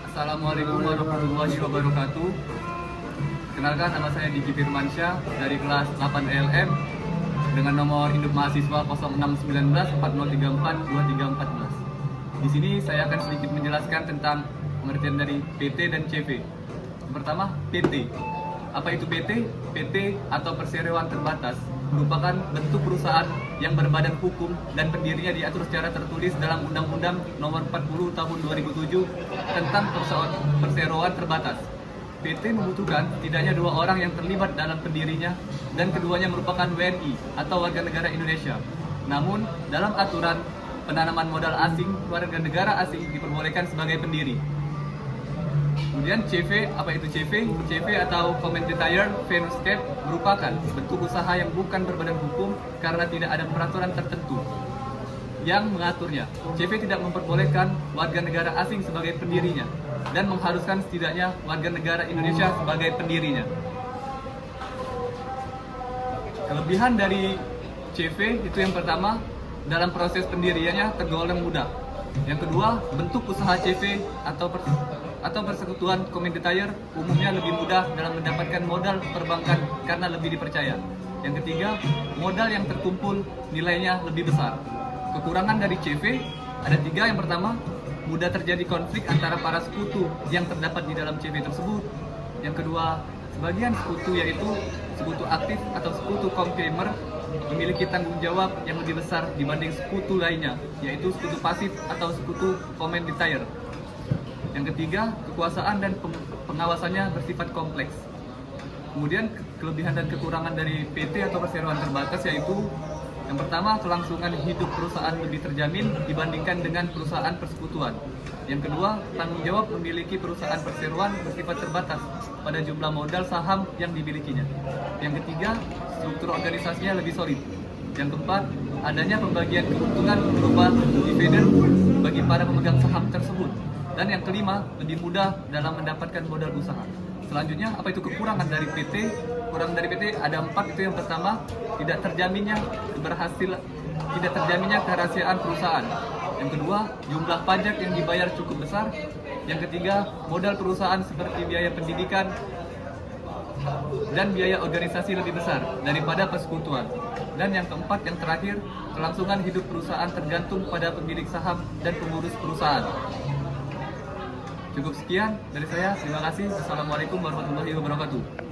Assalamualaikum warahmatullahi wabarakatuh. Kenalkan, nama saya Diki Firmansyah dari kelas 8 ELM dengan nomor induk mahasiswa 061940342314. Di sini saya akan sedikit menjelaskan tentang pengertian dari PT dan CV. Yang pertama, PT. Apa itu PT? PT atau perseroan terbatas merupakan bentuk perusahaan yang berbadan hukum dan pendirinya diatur secara tertulis dalam Undang-Undang Nomor 40 Tahun 2007 tentang perseroan terbatas. PT membutuhkan setidaknya 2 orang yang terlibat dalam pendirinya dan keduanya merupakan WNI atau warga negara Indonesia. Namun, dalam aturan penanaman modal asing, warga negara asing diperbolehkan sebagai pendiri. Kemudian CV, apa itu CV? CV atau Community-Tired Venture Cap merupakan bentuk usaha yang bukan berbadan hukum karena tidak ada peraturan tertentu yang mengaturnya. CV tidak memperbolehkan warga negara asing sebagai pendirinya dan mengharuskan setidaknya warga negara Indonesia sebagai pendirinya. Kelebihan dari CV itu yang pertama, dalam proses pendiriannya tergolong mudah. Yang kedua, bentuk usaha CV atau persekutuan Community-Tired umumnya lebih mudah dalam mendapatkan modal perbankan karena lebih dipercaya. Yang ketiga, modal yang terkumpul nilainya lebih besar. Kekurangan dari CV ada 3. Yang pertama, mudah terjadi konflik antara para sekutu yang terdapat di dalam CV tersebut. Yang kedua, sebagian sekutu yaitu sekutu aktif atau sekutu confirmer memiliki tanggung jawab yang lebih besar dibanding sekutu lainnya, yaitu sekutu pasif atau sekutu Community-Tired. Yang ketiga, kekuasaan dan pengawasannya bersifat kompleks. Kemudian kelebihan dan kekurangan dari PT atau perseroan terbatas yaitu yang pertama, kelangsungan hidup perusahaan lebih terjamin dibandingkan dengan perusahaan persekutuan. Yang kedua, tanggung jawab memiliki perusahaan perseroan bersifat terbatas pada jumlah modal saham yang dimilikinya. Yang ketiga, struktur organisasinya lebih solid. Yang keempat, adanya pembagian keuntungan berupa dividen bagi para pemegang saham tersebut. Dan yang kelima, lebih mudah dalam mendapatkan modal usaha. Selanjutnya, apa itu kekurangan dari PT? Kekurangan dari PT ada 4. Itu yang pertama, tidak terjaminnya kerahasiaan perusahaan. Yang kedua, jumlah pajak yang dibayar cukup besar. Yang ketiga, modal perusahaan seperti biaya pendidikan dan biaya organisasi lebih besar daripada persekutuan. Dan yang keempat, yang terakhir, kelangsungan hidup perusahaan tergantung pada pemilik saham dan pengurus perusahaan. Cukup sekian dari saya. Terima kasih. Assalamualaikum warahmatullahi wabarakatuh.